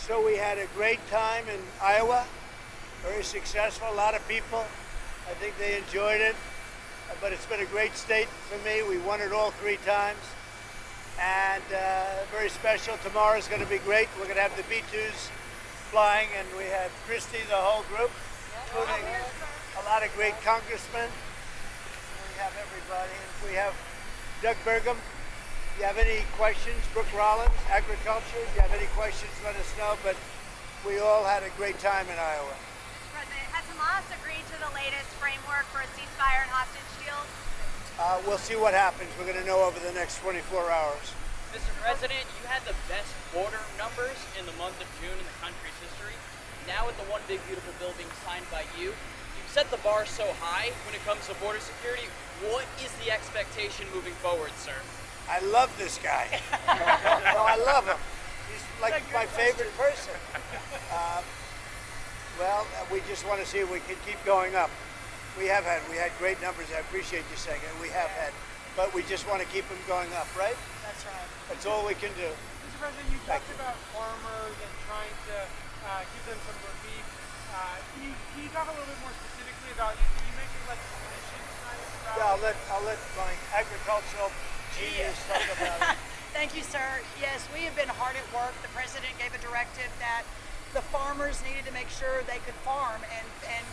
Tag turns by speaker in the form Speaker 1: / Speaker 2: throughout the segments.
Speaker 1: So we had a great time in Iowa, very successful, a lot of people. I think they enjoyed it, but it's been a great state for me. We won it all 3 times, and very special. Tomorrow's going to be great. We're going to have the B-2s flying, and we have Christie, the whole group, including a lot of great congressmen. We have everybody. We have Doug Burgum. If you have any questions, Brooke Rollins, agriculture, if you have any questions, let us know. But we all had a great time in Iowa.
Speaker 2: Mr. President, has Hamas agreed to the latest framework for a ceasefire and hostage deals?
Speaker 1: We'll see what happens. We're going to know over the next 24 hours.
Speaker 3: Mr. President, you had the best border numbers in the month of June in the country's history. Now with the One Big Beautiful Bill being signed by you, you've set the bar so high when it comes to border security. What is the expectation moving forward, sir?
Speaker 1: I love this guy. No, I love him. He's like my favorite person. Well, we just want to see if we can keep going up. We had great numbers. I appreciate you saying it. We have had, but we just want to keep them going up, right?
Speaker 2: That's right.
Speaker 1: That's all we can do.
Speaker 4: Mr. President, you talked about farmers and trying to give them some relief. Can you talk a little bit more specifically about, you mentioned legislation tonight about...
Speaker 1: Yeah, I'll let my agricultural genius talk about it.
Speaker 5: Thank you, sir. Yes, we have been hard at work. The president gave a directive that the farmers needed to make sure they could farm and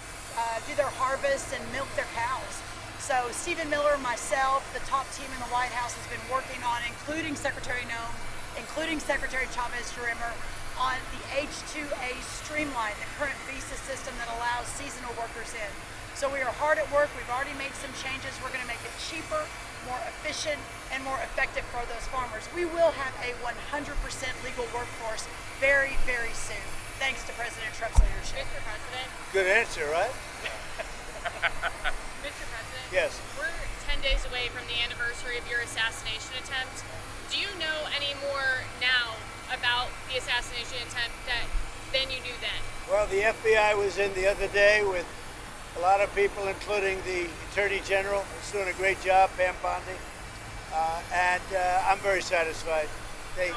Speaker 5: do their harvests and milk their cows. So Stephen Miller, myself, the top team in the White House has been working on, including Secretary Nome, including Secretary Chavez-Rimmer, on the H-2A streamline, the current visa system that allows seasonal workers in. So we are hard at work. We've already made some changes. We're going to make it cheaper, more efficient, and more effective for those farmers. We will have a 100% legal workforce very, very soon, thanks to President Trump's leadership.
Speaker 2: Mr. President.
Speaker 1: Good answer, right?
Speaker 2: Mr. President.
Speaker 1: Yes.
Speaker 2: We're 10 days away from the anniversary of your assassination attempt. Do you know any more now about the assassination attempt than you knew then?
Speaker 1: Well, the FBI was in the other day with a lot of people, including the Attorney General, who's doing a great job, Pam Bondi, and I'm very satisfied. They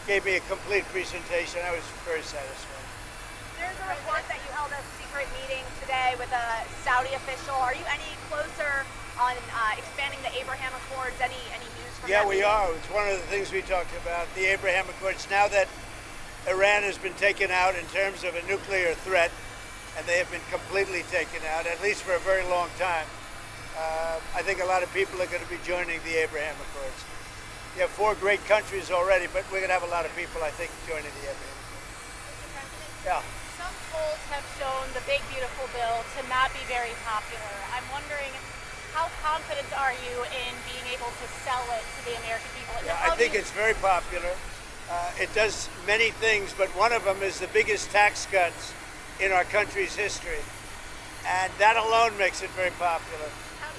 Speaker 1: gave me a complete presentation. I was very satisfied.
Speaker 2: There's a report that you held a secret meeting today with a Saudi official. Are you any closer on expanding the Abraham Accords? Any news from
Speaker 1: Yeah,
Speaker 2: that
Speaker 1: we
Speaker 2: meeting?
Speaker 1: are. It's one of the things we talked about, the Abraham Accords. Now that Iran has been taken out in terms of a nuclear threat, and they have been completely taken out, at least for a very long time, I think a lot of people are going to be joining the Abraham Accords. You have 4 great countries already, but we're going to have a lot of people, I think, joining the Abraham Accords. Yeah.
Speaker 2: Some polls have shown the Big Beautiful Bill to not be very popular. I'm wondering, how confident are you in being able to sell it to the American people?
Speaker 1: Yeah, I think it's very popular. It does many things, but one of them is the biggest tax cuts in our country's history. And that alone makes it very popular.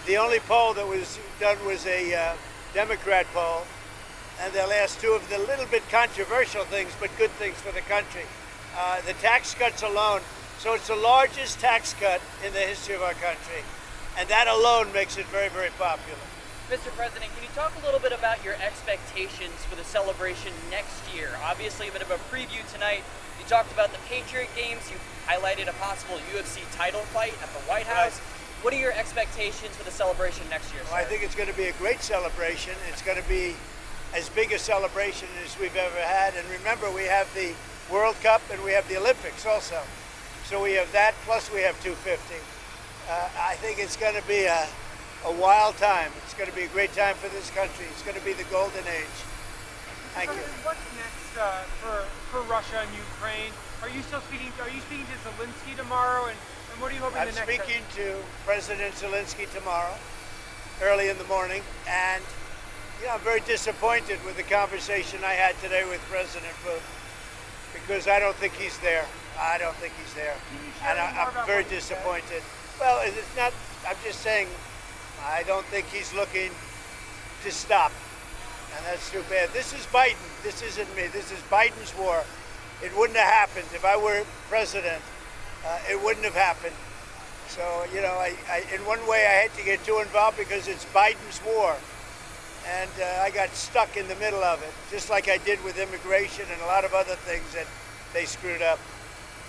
Speaker 1: The only poll that was done was a Democrat poll, and they'll ask 2 of the little bit controversial things, but good things for the country. The tax cuts alone, so it's the largest tax cut in the history of our country, and that alone makes it very, very popular.
Speaker 3: Mr. President, can you talk a little bit about your expectations for the celebration next year? Obviously, a bit of a preview tonight. You talked about the Patriot Games. You highlighted a possible UFC title fight at the White House. Right. What are your expectations for the celebration next year, sir?
Speaker 1: Well, I think it's going to be a great celebration. It's going to be as big a celebration as we've ever had. And remember, we have the World Cup and we have the Olympics also. So we have that, plus we have 250. I think it's going to be a wild time. It's going to be a great time for this country. It's going to be the golden age. Thank you.
Speaker 4: What's next for Russia and Ukraine? Are you speaking to Zelensky tomorrow? And what are you hoping
Speaker 1: I'm
Speaker 4: the next...
Speaker 1: speaking to President Zelensky tomorrow, early in the morning, and I'm very disappointed with the conversation I had today with President Putin, because I don't think he's there. I don't think he's there. And I'm very disappointed. Well, it's not, I'm just saying, I don't think he's looking to stop. And that's too bad. This is Biden. This isn't me. This is Biden's war. It wouldn't have happened if I were president. It wouldn't have happened. So, in one way I had to get too involved because it's Biden's war. And I got stuck in the middle of it, just like I did with immigration and a lot of other things that they screwed up.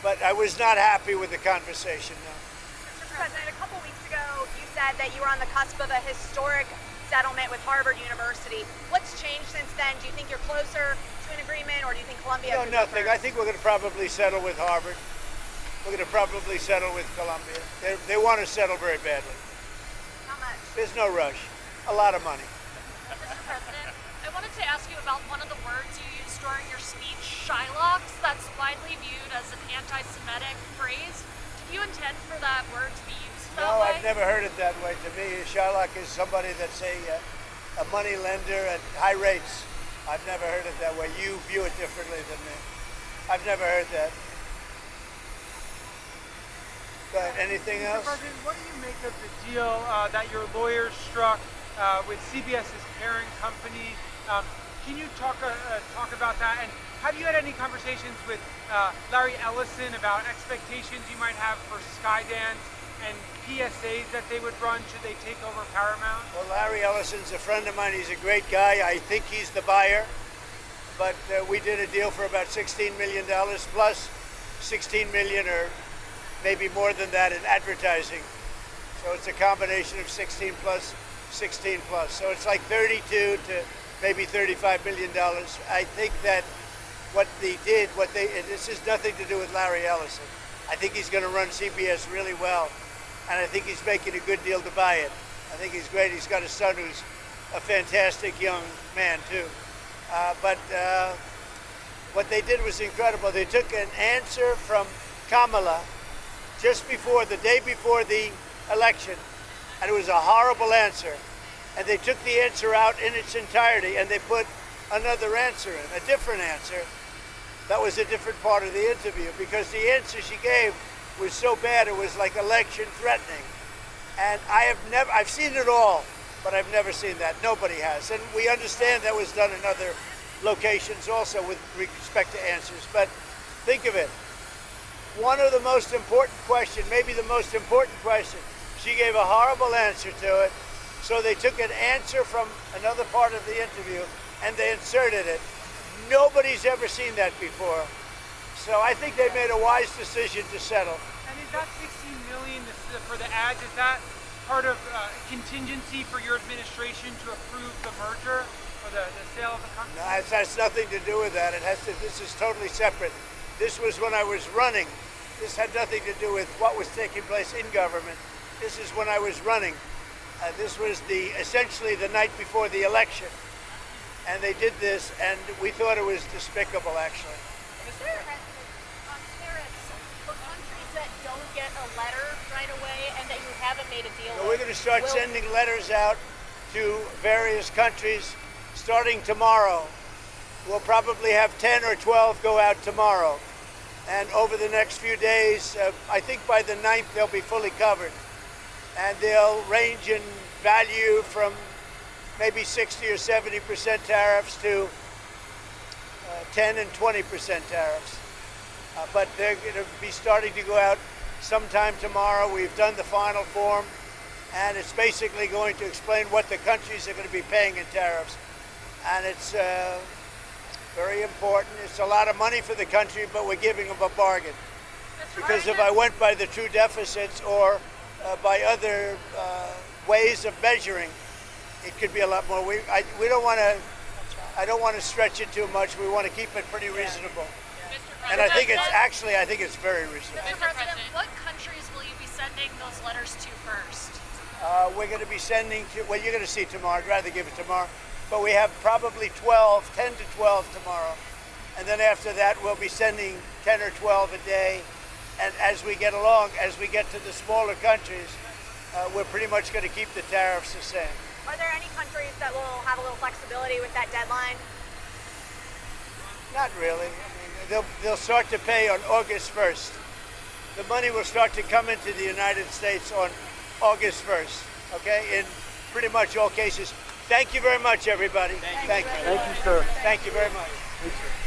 Speaker 1: But I was not happy with the conversation, no.
Speaker 6: Mr. President, a couple weeks ago, you said that you were on the cusp of a historic settlement with Harvard University. What's changed since then? Do you think you're closer to an agreement, or do you think Columbia?
Speaker 1: No, nothing. I think we're going to probably settle with Harvard. We're going to probably settle with Columbia. They want to settle very badly.
Speaker 6: How much?
Speaker 1: There's no rush. A lot of money.
Speaker 2: Mr. President, I wanted to ask you about one of the words you used during your speech, Shylocks, that's widely viewed as an anti-Semitic phrase. Did you intend for that word to be used that
Speaker 1: No,
Speaker 2: way?
Speaker 1: I've never heard it that way. To me, Shylock is somebody that's a money lender at high rates. I've never heard it that way. You view it differently than me. I've never heard that. But anything
Speaker 4: Mr.
Speaker 1: else?
Speaker 4: President, what do you make of the deal that your lawyers struck with CBS's parent company? Can you talk about that? And have you had any conversations with Larry Ellison about expectations you might have for Skydance and PSAs that they would run should they take over Paramount?
Speaker 1: Well, Larry Ellison's a friend of mine. He's a great guy. I think he's the buyer. But we did a deal for about $16 million plus $16 million or maybe more than that in advertising. So it's a combination of 16 plus, 16 plus. So it's like 32 to maybe $35 million. I think that what they did, this has nothing to do with Larry Ellison. I think he's going to run CBS really well. And I think he's making a good deal to buy it. I think he's great. He's got a son who's a fantastic young man too. But what they did was incredible. They took an answer from Kamala just before, the day before the election, and it was a horrible answer. And they took the answer out in its entirety and they put another answer in, a different answer. That was a different part of the interview because the answer she gave was so bad it was like election threatening. And I've seen it all, but I've never seen that. Nobody has. And we understand that was done in other locations also with respect to answers. But think of it. One of the most important questions, maybe the most important question, she gave a horrible answer to it. So they took an answer from another part of the interview and they inserted it. Nobody's ever seen that before. So I think they made a wise decision to settle.
Speaker 4: And is that $16 million for the ads, is that part of contingency for your administration to approve the merger or the sale of the company?
Speaker 1: No, it has nothing to do with that. This is totally separate. This was when I was running. This had nothing to do with what was taking place in government. This is when I was running. This was essentially the night before the election. And they did this, and we thought it was despicable, actually.
Speaker 2: Mr. President, on tariffs, for countries that don't get a letter right away and that you haven't made a deal with,
Speaker 1: We're going to start sending letters out to various countries starting tomorrow. We'll probably have 10 or 12 go out tomorrow. And over the next few days, I think by the 9th, they'll be fully covered. And they'll range in value from maybe 60 or 70% tariffs to 10 and 20% tariffs. But they're going to be starting to go out sometime tomorrow. We've done the final form, and it's basically going to explain what the countries are going to be paying in tariffs. And it's very important. It's a lot of money for the country, but we're giving them a bargain. Because if I went by the true deficits or by other ways of measuring, it could be a lot more. I don't want to stretch it too much. We want to keep it pretty reasonable. And I think it's very reasonable.
Speaker 2: Mr. President, what countries will you be sending those letters to first?
Speaker 1: We're going to be sending to, well, you're going to see tomorrow. I'd rather give it tomorrow. But we have probably 10 to 12 tomorrow. And then after that, we'll be sending 10 or 12 a day. And as we get along, as we get to the smaller countries, we're pretty much going to keep the tariffs the same.
Speaker 6: Are there any countries that will have a little flexibility with that deadline?
Speaker 1: Not really. I mean, they'll start to pay on August 1st. The money will start to come into the United States on August 1st, okay, in pretty much all cases. Thank you very much, everybody. Thank you.
Speaker 4: Thank you, sir.
Speaker 1: Thank you very much.
Speaker 4: Thank you.